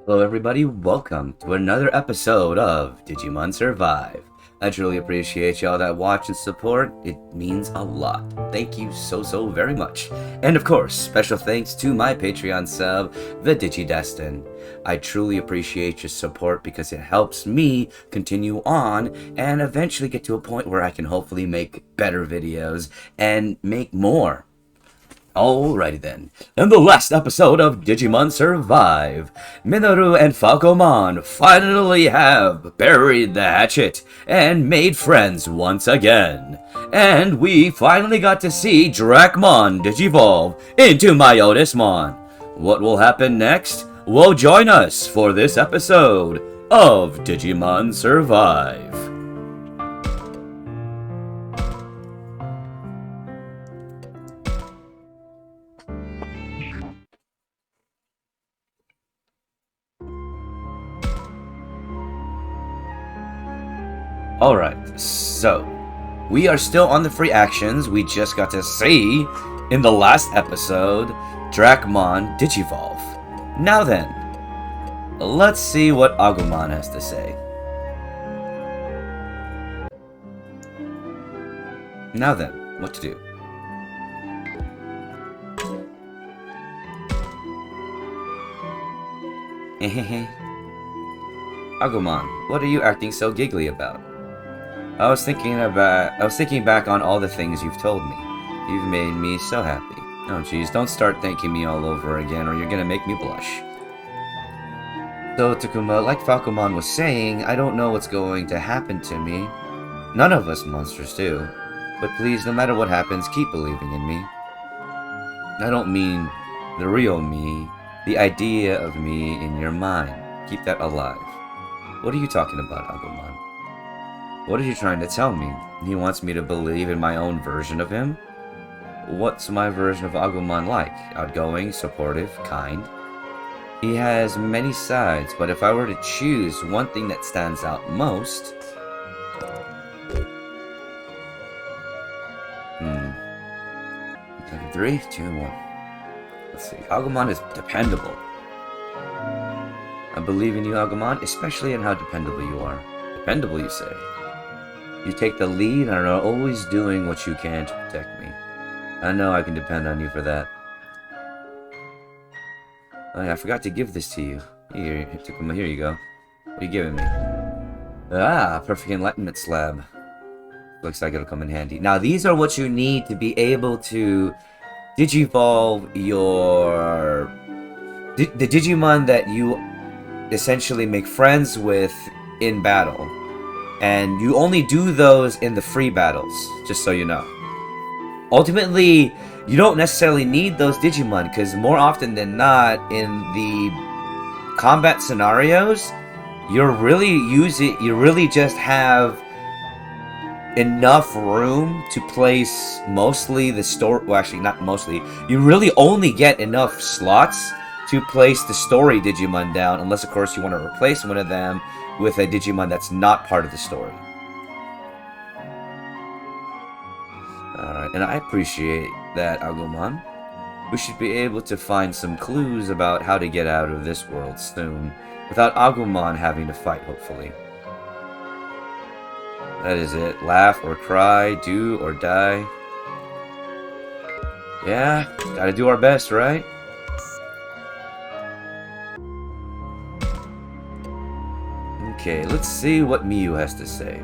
Hello everybody, welcome to another episode of Digimon Survive. I truly appreciate y'all that watch and support. It means a lot. Thank you so very much. And of course, special thanks to my Patreon sub, the DigiDestin. I truly appreciate your support because it helps me continue on and eventually get to a point where I can hopefully make better videos and make more. Alrighty then. In the last episode of Digimon Survive, Minoru and Falcomon finally have buried the hatchet and made friends once again. And we finally got to see Dracmon digivolve into Myotismon. What will happen next? Well, join us for this episode of Digimon Survive. Alright, so we are still on the free actions. We just got to see in the last episode Dracmon digivolve. Now then, let's see what Agumon has to say. Now then, what to do? Agumon, what are you acting so giggly about? I was thinking back on all the things you've told me. You've made me so happy. Oh jeez, don't start thanking me all over again or you're gonna make me blush. So Takuma, like Falcomon was saying, I don't know what's going to happen to me. None of us monsters do. But please, no matter what happens, keep believing in me. I don't mean the real me, the idea of me in your mind. Keep that alive. What are you talking about, Agumon? What are you trying to tell me? He wants me to believe in my own version of him? What's my version of Agumon like? Outgoing, supportive, kind? He has many sides, but if I were to choose one thing that stands out most... 3, 2, 1. Let's see. Agumon is dependable. I believe in you, Agumon, especially in how dependable you are. Dependable, you say? You take the lead and are always doing what you can to protect me. I know I can depend on you for that. Oh yeah, I forgot to give this to you. Here you go. What are you giving me? Ah, perfect enlightenment slab. Looks like it'll come in handy. Now, these are what you need to be able to digivolve your... the Digimon that you essentially make friends with in battle. And you only do those in the free battles, just so you know. Ultimately, you don't necessarily need those Digimon, because more often than not, in the combat scenarios, you really just have enough room to place mostly the story. Well, actually, not mostly. You really only get enough slots to place the story Digimon down, unless, of course, you want to replace one of them with a Digimon that's not part of the story. Alright, and I appreciate that, Agumon. We should be able to find some clues about how to get out of this world soon, without Agumon having to fight, hopefully. That is it. Laugh or cry, do or die. Yeah, gotta do our best, right? Okay, let's see what Miyu has to say.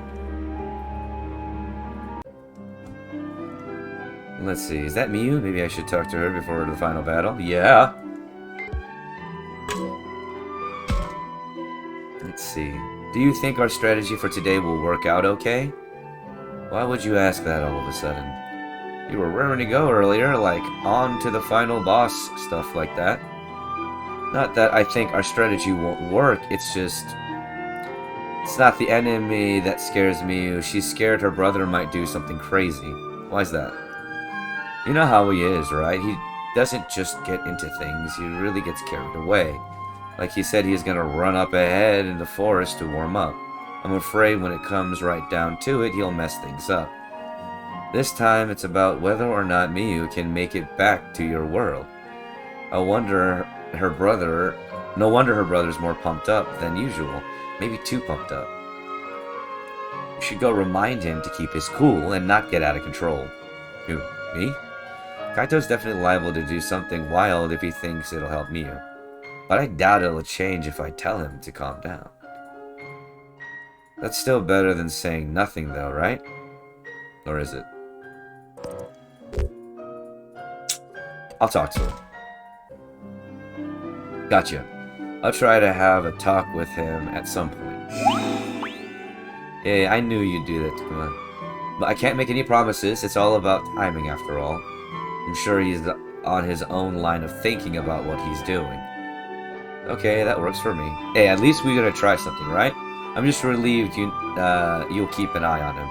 Let's see, is that Miyu? Maybe I should talk to her before the final battle. Yeah! Let's see. Do you think our strategy for today will work out okay? Why would you ask that all of a sudden? You were raring to go earlier, like on to the final boss, stuff like that. Not that I think our strategy won't work, it's just... It's not the enemy that scares me. She's scared her brother might do something crazy. Why's that? You know how he is, right? He doesn't just get into things, he really gets carried away. Like he said he's gonna run up ahead in the forest to warm up. I'm afraid when it comes right down to it, he'll mess things up. This time, it's about whether or not Miyu can make it back to your world. I wonder her brother No wonder her brother's more pumped up than usual. Maybe too pumped up. You should go remind him to keep his cool and not get out of control. Who? Me? Kaito's definitely liable to do something wild if he thinks it'll help Miu. But I doubt it'll change if I tell him to calm down. That's still better than saying nothing though, right? Or is it? I'll talk to him. Gotcha. I'll try to have a talk with him at some point. Yeah, I knew you'd do that, Takuma. But I can't make any promises. It's all about timing, after all. I'm sure he's on his own line of thinking about what he's doing. Okay, that works for me. Hey, at least we're gonna try something, right? I'm just relieved you'll keep an eye on him.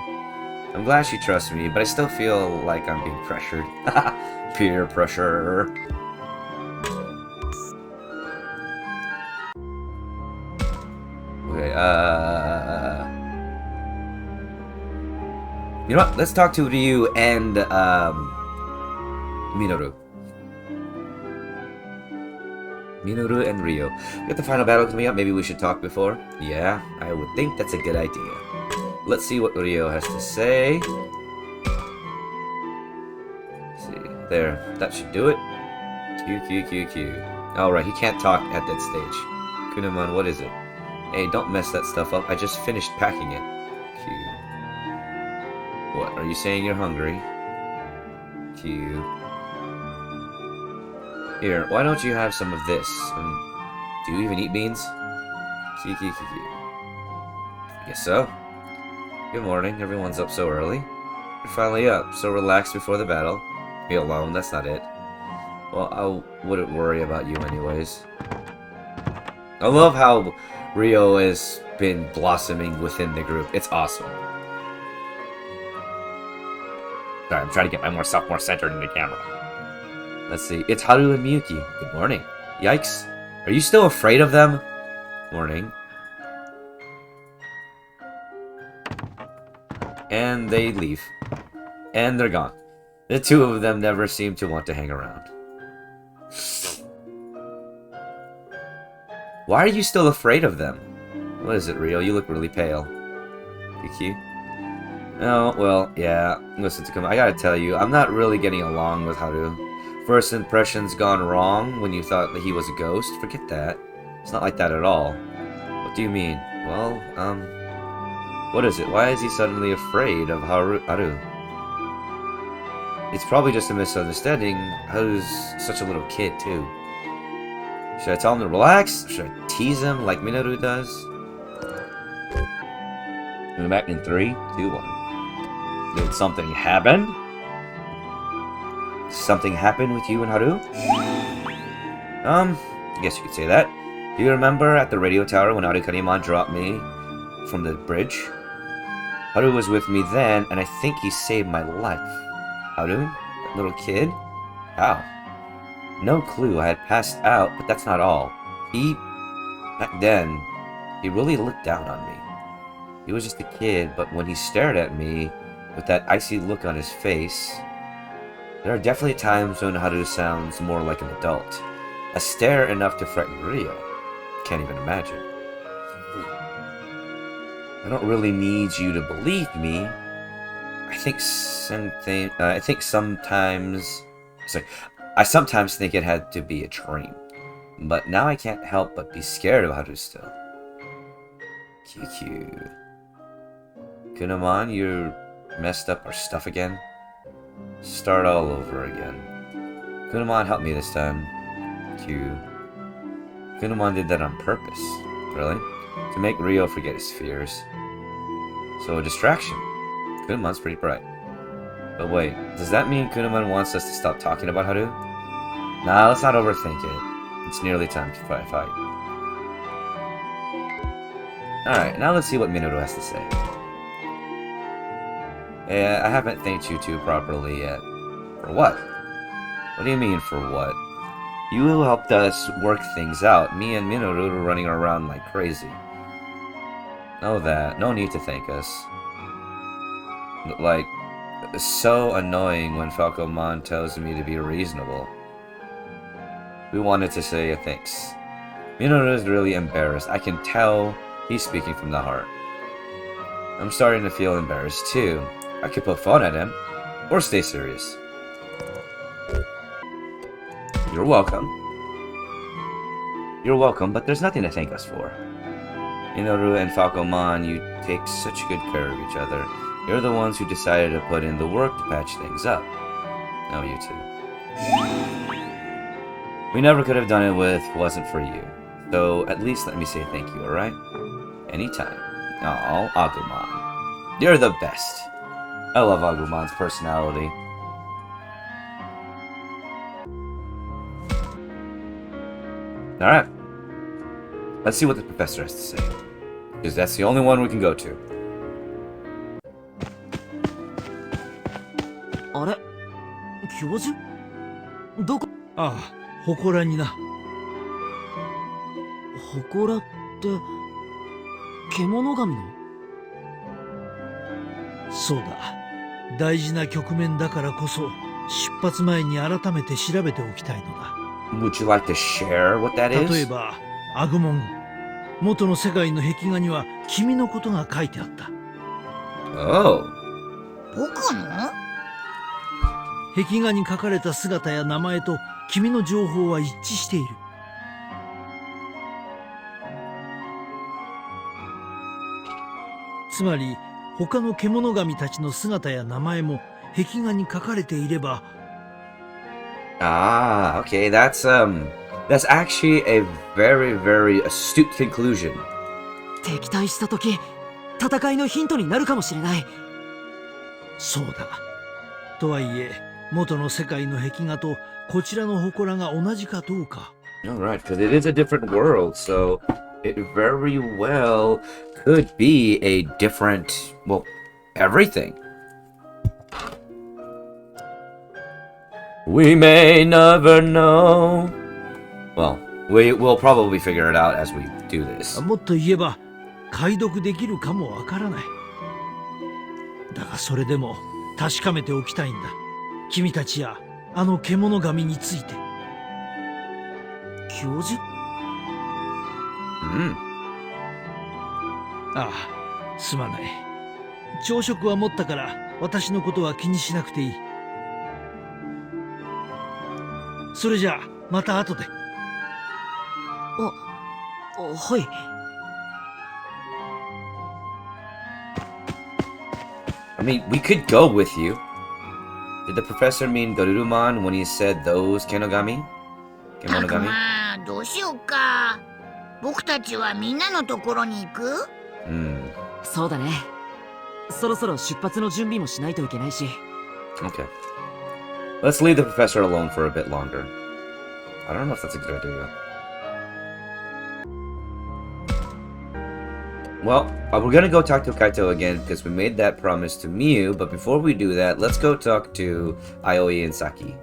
I'm glad she trusts me, but I still feel like I'm being pressured. Peer pressure. Okay, you know what? Let's talk to Ryu and, Minoru. Minoru and Ryu. We got the final battle coming up. Maybe we should talk before? Yeah, I would think that's a good idea. Let's see what Ryu has to say. Let's see. There. That should do it. Q. Alright, he can't talk at that stage. Kunamon, what is it? Hey, don't mess that stuff up. I just finished packing it. Q. What? Are you saying you're hungry? Q. Here, why don't you have some of this? Do you even eat beans? Q. Guess so. Good morning. Everyone's up so early. You're finally up, so relax before the battle. Be alone, that's not it. Well, I wouldn't worry about you anyways. I love how Rio has been blossoming within the group. It's awesome. Sorry, I'm trying to get myself more centered in the camera. Let's see. It's Haru and Miyuki. Good morning. Yikes. Are you still afraid of them? Morning. And they leave. And they're gone. The two of them never seem to want to hang around. Why are you still afraid of them? What is it, Rio? You look really pale. Kiki? Oh, well, yeah. Listen, Takuma, I gotta tell you, I'm not really getting along with Haru. First impressions gone wrong when you thought that he was a ghost? Forget that. It's not like that at all. What do you mean? Well, what is it? Why is he suddenly afraid of Haru? It's probably just a misunderstanding. Haru's such a little kid, too. Should I tell him to relax? Should I tease him like Minoru does? We're back in 3, 2, 1. Did something happen? Something happened with you and Haru? I guess you could say that. Do you remember at the radio tower when Arukanimon dropped me from the bridge? Haru was with me then, and I think he saved my life. Haru? That little kid? How? No clue. I had passed out, but that's not all. Back then, he really looked down on me. He was just a kid, but when he stared at me with that icy look on his face, there are definitely times when Haru sounds more like an adult. A stare enough to frighten Rio. Can't even imagine. I don't really need you to believe me. I sometimes think it had to be a dream. But now I can't help but be scared of Haru still. QQ. Kunamon, you messed up our stuff again? Start all over again. Kunamon, help me this time. Q. Kunamon did that on purpose. Really? To make Rio forget his fears. So a distraction. Kunamon's pretty bright. But wait, does that mean Kunamon wants us to stop talking about Haru? Nah, let's not overthink it. It's nearly time to fight. Alright, now let's see what Minoru has to say. Yeah, I haven't thanked you two properly yet. For what? What do you mean, for what? You helped us work things out. Me and Minoru were running around like crazy. Know that. No need to thank us. Like, it's so annoying when Falcomon tells me to be reasonable. We wanted to say a thanks. Minoru is really embarrassed. I can tell he's speaking from the heart. I'm starting to feel embarrassed too. I could poke fun at him, or stay serious. You're welcome. You're welcome, but there's nothing to thank us for. Minoru and Falcomon, you take such good care of each other. You're the ones who decided to put in the work to patch things up. Oh, you two. We never could have done it if it wasn't for you. So at least let me say thank you, alright? Anytime. Oh, Agumon. You're the best. I love Agumon's personality. Alright. Let's see what the professor has to say. Because that's the only one we can go to. あれ教授どこああ、祠にな。祠って、獣神のそうだ。大事な局面だからこそ、出発前に改めて調べておきたいのだ。Would you like to share what that is? 例えば、アグモン。元の世界の壁画には君のことが書いてあった。Oh. 僕の？壁画に書かれた姿や名前と君の情報は一致している。つまり他の獣神たちの姿や名前も壁画に書かれていれば。Ah, okay, that's actually a very, very astute conclusion. 敵対した時、戦いのヒントになるかもしれない。そうだ。とはいえ、元の世界の壁画とこちらの祠が同じかどうか。Alright, because it is a different world, so it very well could be a different, well, everything. We may never know. Well, we will probably figure it out as we do this. もっと言えば、解読できるかもわからない。だがそれでも確かめておきたいんだ。君たちやあの獣神について。教授？ああ、すまない。朝食は持ったから私のことは気にしなくていい。それじゃあまた後で。はい。I mean, we could go with you. Did the professor mean Garurumon when he said those Kenogami? たくまあ、どうしようか。僕たちはみんなのところに行く？そうだね。そろそろ出発の準備もしないといけないし。Okay. Let's leave the professor alone for a bit longer. I don't know if that's a good idea. Well, we're gonna go talk to Kaito again because we made that promise to Miu, but before we do that, let's go talk to Aoi and Saki.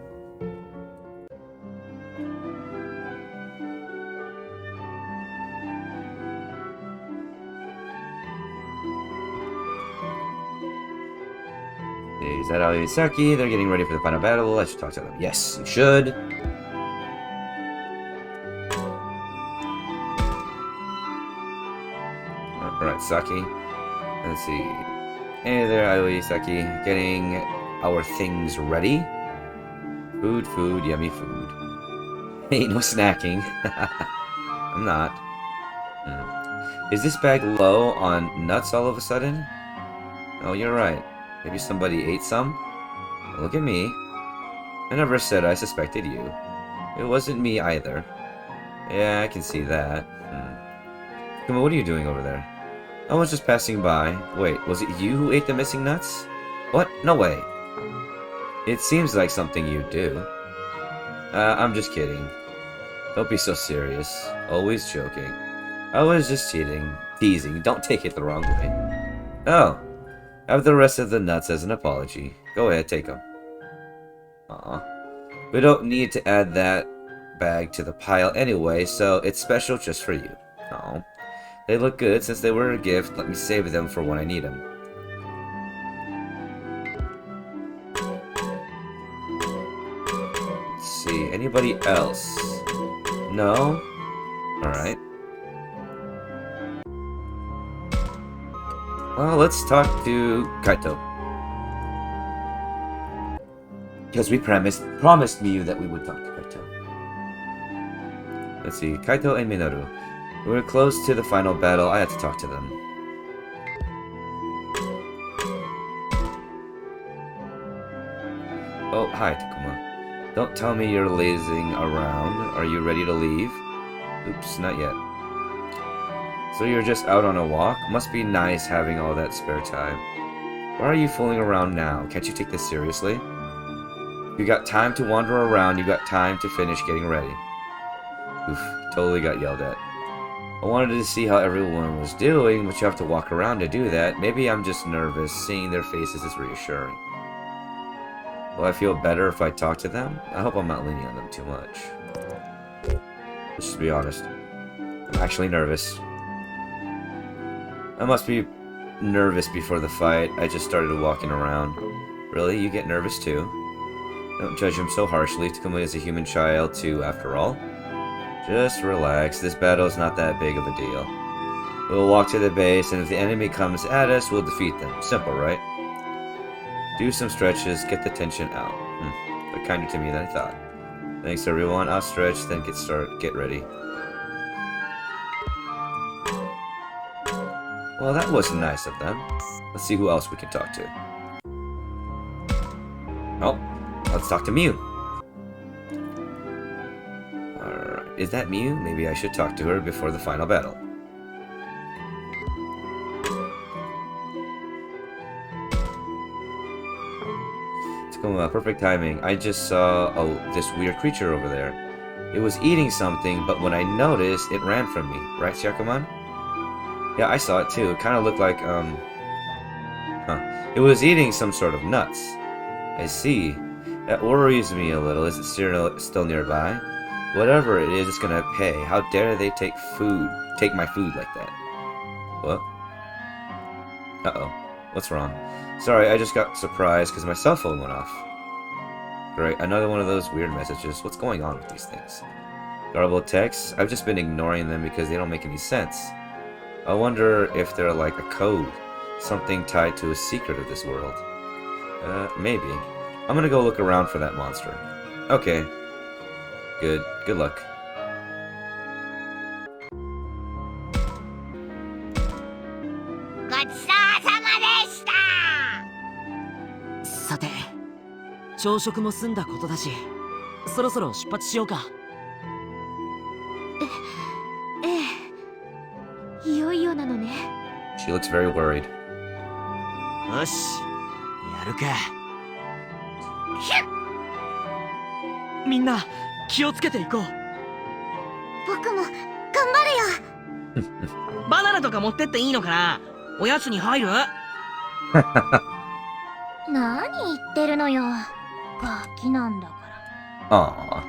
Is that Aoi and Saki? They're getting ready for the final battle. I should talk to them. Yes, you should. Alright, Saki. Let's see. Hey there, Aoi, Saki. Getting our things ready. Food, food, yummy food. Hey, no snacking. I'm not. Is this bag low on nuts all of a sudden? Oh, you're right. Maybe somebody ate some? Look at me. I never said I suspected you. It wasn't me either. Yeah, I can see that. Come on, what are you doing over there? I was just passing by. Wait, was it you who ate the missing nuts? What? No way. It seems like something you do. I'm just kidding. Don't be so serious. Always joking. I was just teasing. Don't take it the wrong way. Oh. Have the rest of the nuts as an apology. Go ahead, take them. Aw. We don't need to add that bag to the pile anyway, so it's special just for you. Aw. They look good since they were a gift. Let me save them for when I need them. Let's see. Anybody else? No? Alright. Well, let's talk to Kaito. Because we promised Miyu that we would talk to Kaito. Let's see, Kaito and Minoru. We're close to the final battle. I have to talk to them. Oh, hi, Takuma. Don't tell me you're lazing around. Are you ready to leave? Oops, not yet. So you're just out on a walk? Must be nice having all that spare time. Why are you fooling around now? Can't you take this seriously? You got time to wander around, you got time to finish getting ready. Oof, totally got yelled at. I wanted to see how everyone was doing, but you have to walk around to do that. Maybe I'm just nervous. Seeing their faces is reassuring. Will I feel better if I talk to them? I hope I'm not leaning on them too much. Let's just be honest. I'm actually nervous. I must be nervous before the fight. I just started walking around. Really? You get nervous too? Don't judge him so harshly. Takuma is a human child too, after all. Just relax. This battle is not that big of a deal. We'll walk to the base, and if the enemy comes at us, we'll defeat them. Simple, right? Do some stretches, get the tension out. They're kinder to me than I thought. Thanks everyone. I'll stretch, then get ready. Well, that was nice of them. Let's see who else we can talk to. Oh, let's talk to Miyu. Alright, is that Miyu? Maybe I should talk to her before the final battle. Perfect timing. I just saw this weird creature over there. It was eating something, but when I noticed, it ran from me. Right, Shakuman? Yeah, I saw it too. It kind of looked like, It was eating some sort of nuts. I see. That worries me a little. Is it still nearby? Whatever it is, it's gonna pay. How dare they take my food like that? What? Uh-oh. What's wrong? Sorry, I just got surprised because my cell phone went off. Great, another one of those weird messages. What's going on with these things? Garbled texts? I've just been ignoring them because they don't make any sense. I wonder if they're like a code. Something tied to a secret of this world. Maybe. I'm gonna go look around for that monster. Okay. Good luck. Gotsou-sama-deshita! さて、朝食も済んだことだし、そろそろ出発しようか。いよいよなのね。 She looks very worried. よし、やるか。みんな気をつけていこう。僕も頑張るよ。バナナとか持ってっていいのかな？おやつに入る？何言ってるのよ。ガキなんだから。Aww.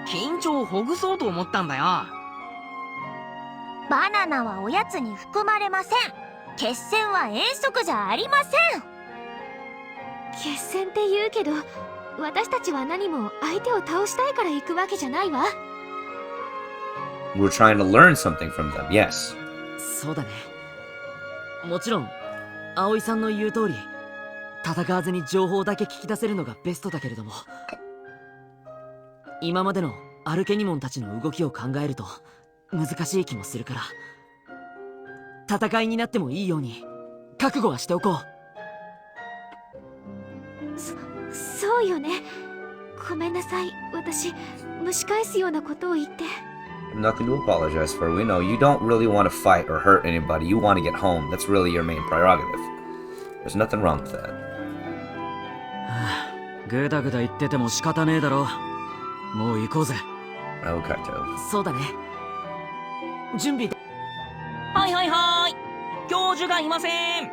緊張をほぐそうと思ったんだよ。バナナはおやつに含まれません。決戦は遠足じゃありません。決戦って言うけど、私たちは何も相手を倒したいから行くわけじゃないわ。We're trying to learn something from them, yes. そうだね。もちろん、葵さんの言う通り、戦わずに情報だけ聞き出せるのがベストだけれども、今までのアルケニモンたちの動きを考えると難しい気もするから、戦いになってもいいように覚悟はしておこう。そうよね。ごめんなさい。私、蒸し返すようなことを言って。Nothing to apologize for. We know you don't really want to fight or hurt anybody. You want to get home. That's really your main prerogative. There's nothing wrong with that. ぐだぐだ言ってても仕方ねえだろ。もう行こうぜ。Oh, Kaito. そうだね。準備で。はいはいはい。教授がいません。あ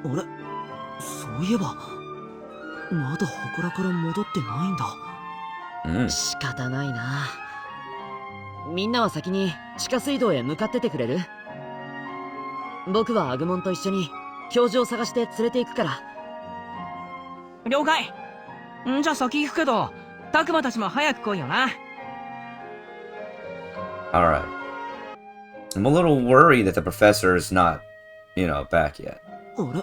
れ、そういえばまだ祠から戻ってないんだ。仕方ないな。みんなは先に地下水道へ向かっててくれる？僕はアグモンと一緒に教授を探して連れて行くから。了解。じゃあ先行くけど、タクマたちも早く来いよな。Alright. I'm a little worried that the professor is not, back yet. あれ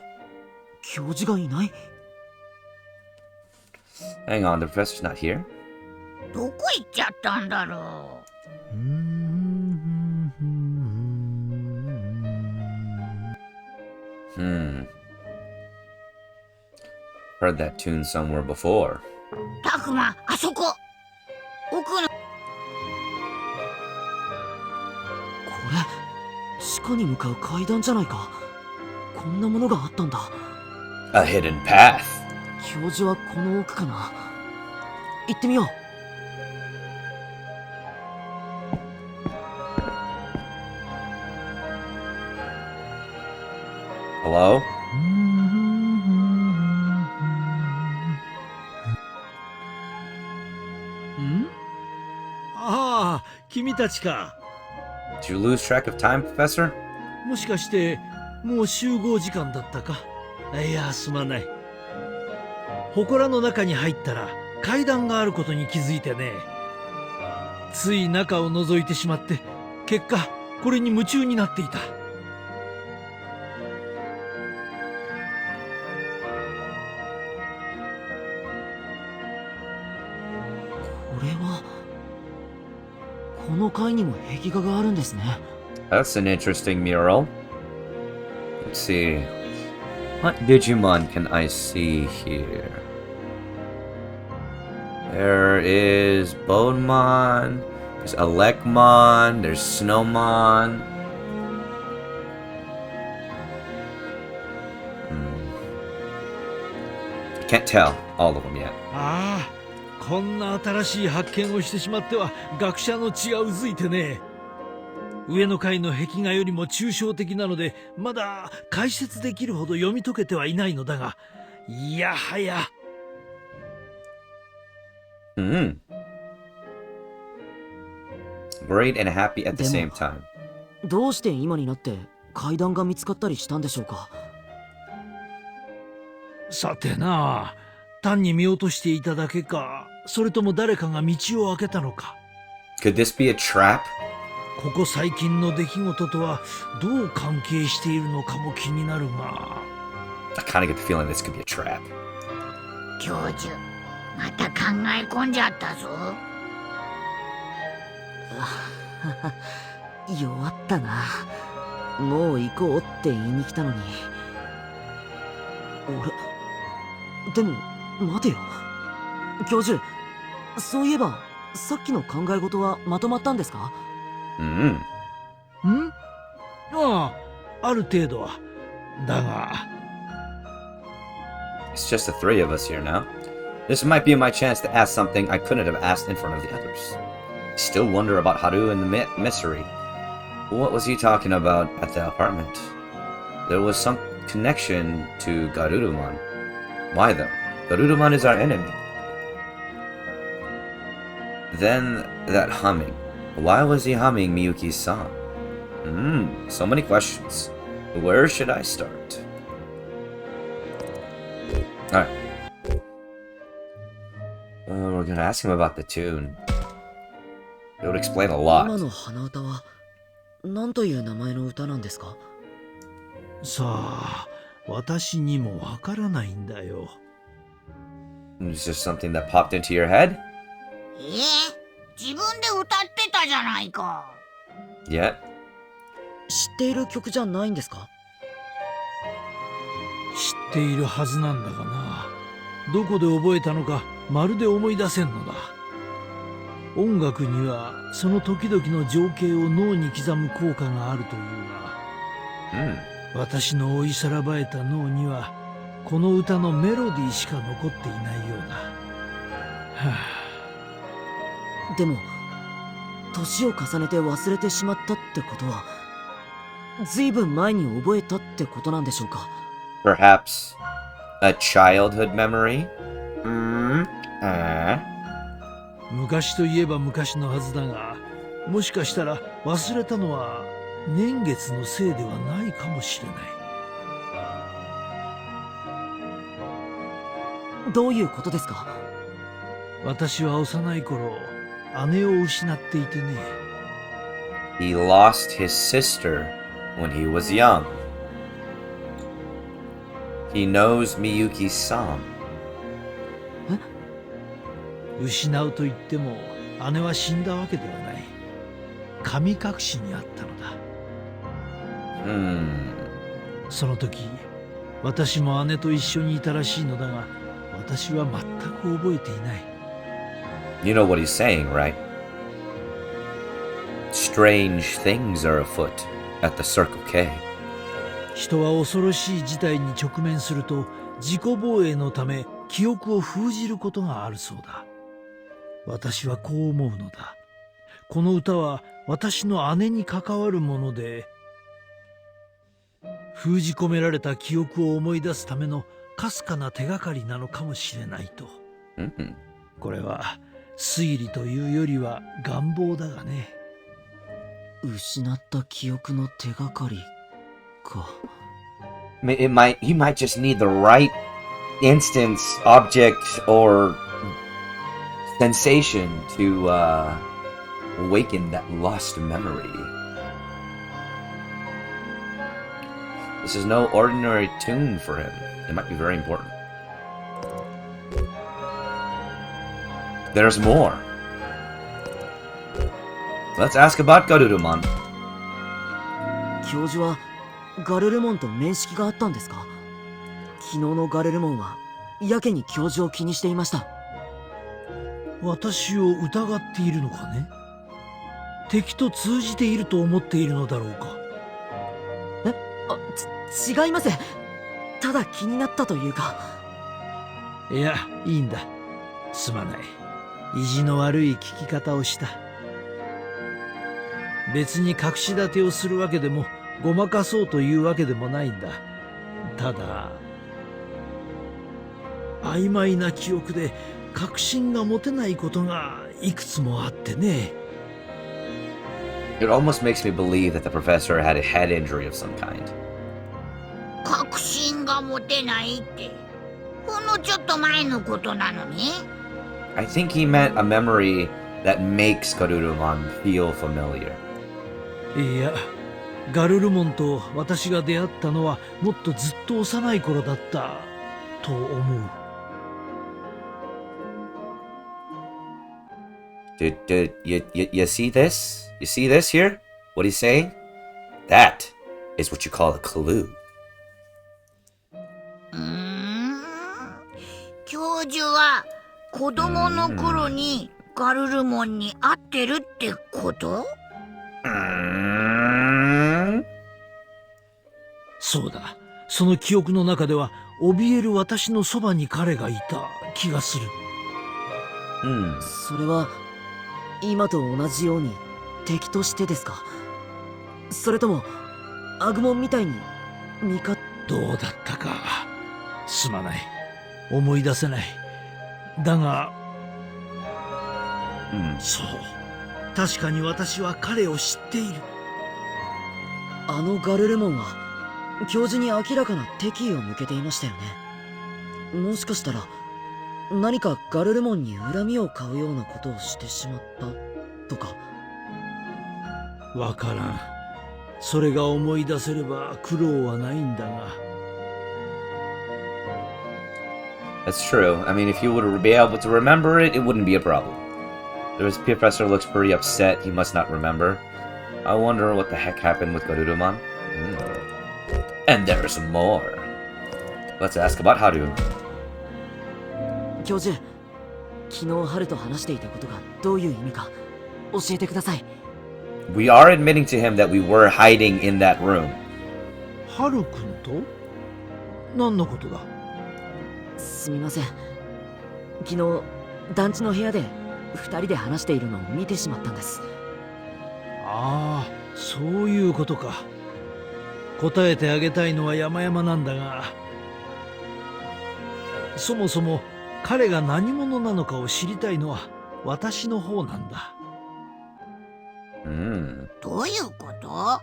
教授がいない Hang on, the professor's not here? どこ行っちゃったんだろう。Heard that tune somewhere before. たくま、あそこ。奥の。これ地下に向かう階段じゃないか。こんなものがあったんだ。 A hidden path. 教授はこの奥かな。行ってみよう。Hello? ん？ああ、君たちか。 Did you lose track of time, Professor? もしかしてもう集合時間だったか。いや、すまない。祠の中に入ったら階段があることに気づいてね。つい中を覗いてしまって、結果これに夢中になっていた。これはこの階にも壁画があるんですね。 That's an interesting mural. Let's see. What Digimon can I see here? There is Bodemon, there's Elecmon, there's Snowmon. Can't tell all of them yet. ああ、こんな新しい発見をしてしまっては学者の血がうずいてね。上の階の壁画よりも抽象的なのでまだ解説できるほど読み解けてはいないのだが、いやはや。Worried and happy at the same time. どうして今になって階段が見つかったりしたんでしょうか。さてな、単に見落としていただけか、それとも誰かが道を開けたのか。 Could this be a trap? ここ最近の出来事とはどう関係しているのかも気になるが。 I kind of get the feeling this could be a trap. 教授、また考え込んじゃったぞ。弱ったな。もう行こうって言いに来たのに。俺でも待てよ教授、そういえばさっきの考え事はまとまったんですか？ああ、ある程度は。だが It's just the three of us here now. This might be my chance to ask something I couldn't have asked in front of the others. I still wonder about Haru and the mystery. What was he talking about at the apartment? There was some connection to Garurumon. Why though? Garurumon is our enemy. Then that humming. Why was he humming Miyuki's song? So many questions. Where should I start? Alright. We're gonna ask him about the tune. It would explain a 今 lot. の鼻歌は何という名前の歌なんですか？さあ、私にもわからないんだよ。 It's just something that popped into your head? 自分で歌ってたじゃないか。 Yet? 知っている曲じゃないんですか？知っているはずなんだがな。どこで覚えたのかまるで思い出せんのだ。音楽にはその時々の情景を脳に刻む効果があるというが、私の追いさらばえた脳にはこの歌のメロディーしか残っていないようだ。でも年を重ねて忘れてしまったってことはずいぶん前に覚えたってことなんでしょうか？ Perhaps a childhood memory? 昔といえば昔のはずだが、もしかしたら忘れたのは年月のせいではないかもしれない。どういうことですか？私は幼い頃姉を失っていてね。He lost his sister when he was young. He knows Miyuki-san. 失うと言っても姉は死んだわけではない。神隠しにあったのだ。その時私も姉と一緒にいたらしいのだが、私は全く覚えていない。 You know what he's saying, right? Strange things are afoot at the Circle K. 人は恐ろしい事態に直面すると自己防衛のため記憶を封じることがあるそうだ。私はこう思うのだ。この歌は私の姉に関わるもので、封じ込められた記憶を思い出すためのかすかな手がかりなのかもしれないと。これは推理というよりは願望だがね。失った記憶の手がかりか。He might just need the right instance, object, or sensation to awaken that lost memory. This is no ordinary tune for him. It might be very important. There's more. Let's ask about Garurumon. 教授はガルルモンと面識があったんですか？昨日のガルルモンはやけに教授を気にしていました。私を疑っているのかね。敵と通じていると思っているのだろうか。違います。ただ気になったというか。いや、いいんだ。すまない。意地の悪い聞き方をした。別に隠し立てをするわけでもごまかそうというわけでもないんだ。ただ曖昧な記憶で確信が持てないことがいくつもあってね。 It almost makes me believe that the professor had a head injury of some kind. 確信が持てないってほんのちょっと前のことなのに。 I think he meant a memory that makes Garurumon feel familiar. いや、ガルルモンと私が出会ったのはもっとずっと幼い頃だったと思う。You see this? You see this here? What he's saying? That is what you call a clue. 教授は子供の頃にガルルモンに会ってるってこと？そうだ。その記憶の中では怯える私のそばに彼がいた気がする。それは今と同じように敵としてですか？それともアグモンみたいに味方？どうだったかすまない。思い出せない。だが、そう。確かに私は彼を知っている。あのガルルモンは教授に明らかな敵意を向けていましたよね。もしかしたら何かガルルモンに恨みを買うようなことをしてしまったとか。わからん。それが思い出せれば苦労はないんだが。That's true. I mean, if you would be able to remember it, it wouldn't be a problem. The professor looks pretty upset. He must not remember. I wonder what the heck happened with Garurumon. And there's more. Let's ask about Haru. 教授、昨日ハルと話していたことがどういう意味か教えてください。We are admitting to him that we were hiding in that room. ハル君と何のことだ？すみません。昨日団地の部屋で2人で話しているのを見てしまったんです。ああ、そういうことか。答えてあげたいのは山々なんだが、そもそも彼が何者なのかを知りたいのは私の方なんだ。どういうこと？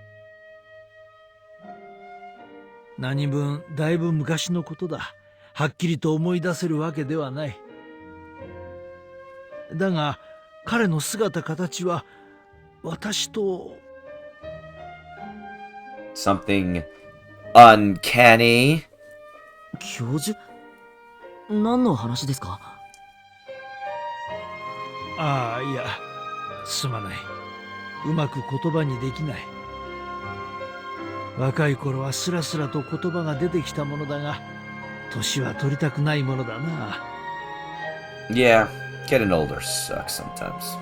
何分だいぶ昔のことだ。はっきりと思い出せるわけではない。だが彼の姿形は私と something uncanny. 教授何の話ですか？ああ、いや、すまない。うまく言葉にできない。若い頃はスラスラと言葉が出てきたものだが、年は取りたくないものだな。Yeah, getting older sucks sometimes.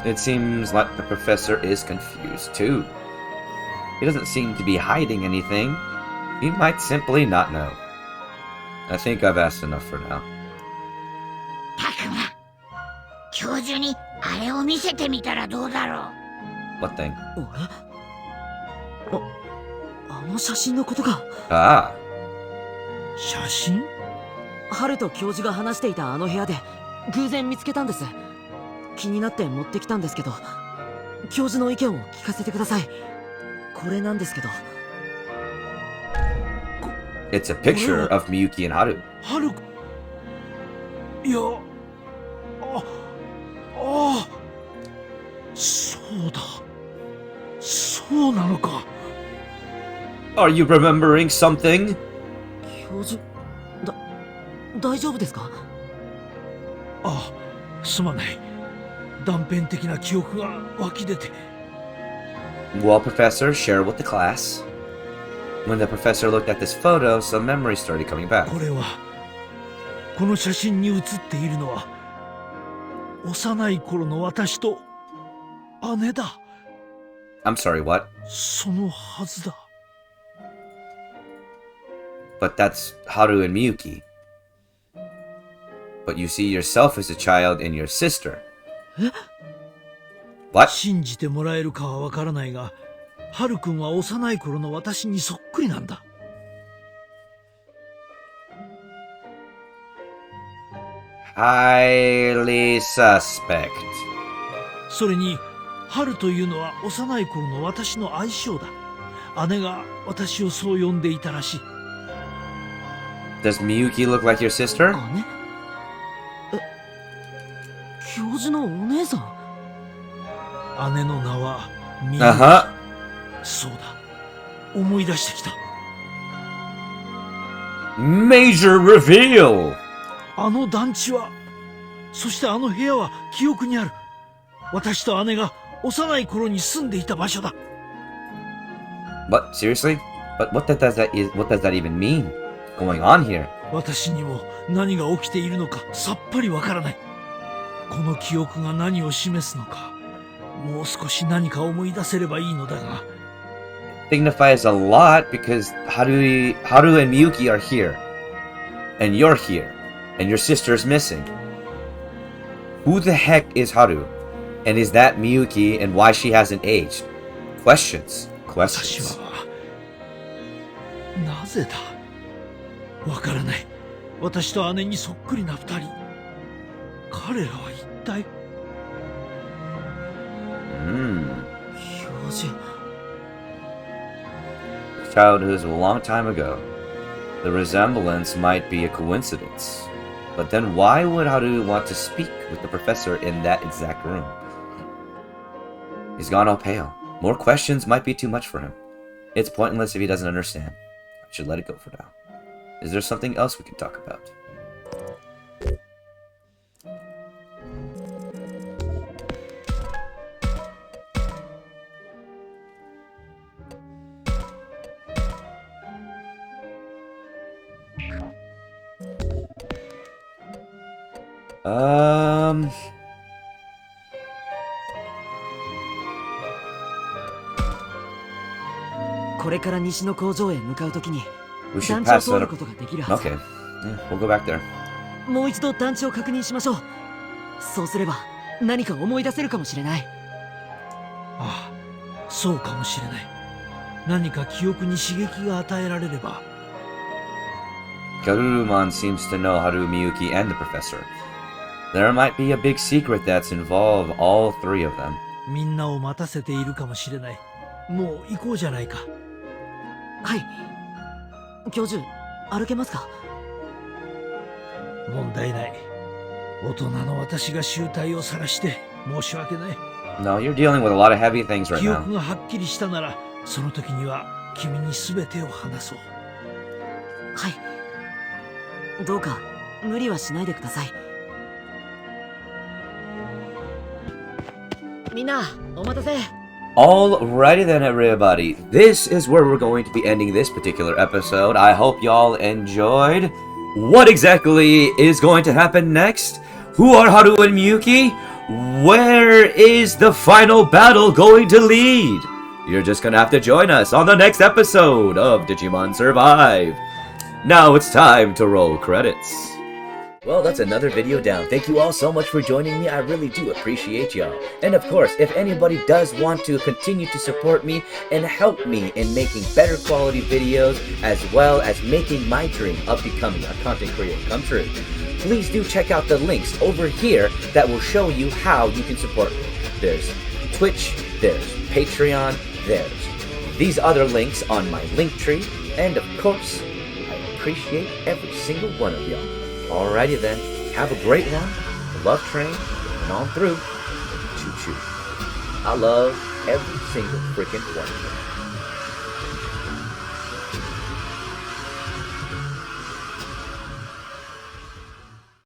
It seems like the professor is confused too. He doesn't seem to be hiding anything. He might simply not know. I think I've asked enough for now. たくま、教授にあれを見せてみたらどうだろう。 What thing? あの写真のことか。Ah. 写真？ハルと教授が話していたあの部屋で偶然見つけたんです。気になって持ってきたんですけど、教授の意見を聞かせてください。これなんですけど。It's a picture of Miyuki and Haru. ハル、いや、そうだ。そうなのか。Are you remembering something? 教授、大丈夫ですか？ああ、すまない。断片的な記憶が湧き出て。Well, Professor, share with the class. When the professor looked at this photo, some memories started coming back. この写真に写っているのは、幼い頃の私と姉だ。I'm sorry, what? そのはずだ。But that's Haru and Miyuki. But you see yourself as a child and your sister. What? 信じてもらえるかはわからないが、ハルくんは幼い頃の私にそっくりなんだ。Highly suspect. それに、ハルというのは幼い頃の私の愛称だ。姉が私をそう呼んでいたらしい。Does Miyuki look like your sister? 姉？教授のお姉さん？姉の名はミユキ。そうだ。思い出してきた。Major reveal! あの団地は、そしてあの部屋は記憶にある。私と姉が幼い頃に住んでいた場所だ。What? Seriously? But what does that even mean? What's going on here? 私にも何が起きているのかさっぱりわからない。この記憶が何を示すのか、もう少し何か思い出せればいいのだが。Signifies a lot because Haru and Miyuki are here. And you're here. And your sister's missing. Who the heck is Haru? And is that Miyuki and why she hasn't aged? Questions. 私 Questions. はなぜだ、わからない。私と姉にそっくりな二人。彼らは一体。教授。Childhood is a long time ago. The resemblance might be a coincidence. But then why would Haru want to speak with the professor in that exact room? He's gone all pale. More questions might be too much for him. It's pointless if he doesn't understand. I should let it go for now. Is there something else we can talk about? Um... これから西の工場へ向かうときに We should 団地を pass 通 that る up. ことができるはず。 Okay. Yeah, we'll go back there. もう一度団地を確認しましょう。そうすれば何か思い出せるかもしれない。ああ、そうかもしれない。何か記憶に刺激が与えられれば。Garurumon seems to know Haru, Miyuki, and the professor. There might be a big secret that's involved all three of them. みんなを待たせているかもしれない。もう行こうじゃないか。はい。教授、歩けますか？問題ない。大人の私が醜態を晒して申し訳ない。No, you're dealing with a lot of heavy things right 記 now. 憶がはっきりしたならその時には君に全てを話そう。はいどうか無理はしないでください。みんなお待たせ。 Alrighty then, everybody. This is where we're going to be ending this particular episode. I hope y'all enjoyed. What exactly is going to happen next? Who are Haru and Miyuki? Where is the final battle going to lead? You're just gonna have to join us on the next episode of Digimon Survive. Now it's time to roll credits. Well, that's another video down. Thank you all so much for joining me. I really do appreciate y'all. And of course, if anybody does want to continue to support me and help me in making better quality videos, as well as making my dream of becoming a content creator come true, please do check out the links over here that will show you how you can support me. There's Twitch, there's Patreon, there's these other links on my Linktree, and of course, I appreciate every single one of y'all. Alrighty then, have a great one. The love train, and on through. Choo choo. I love every single freaking one of you.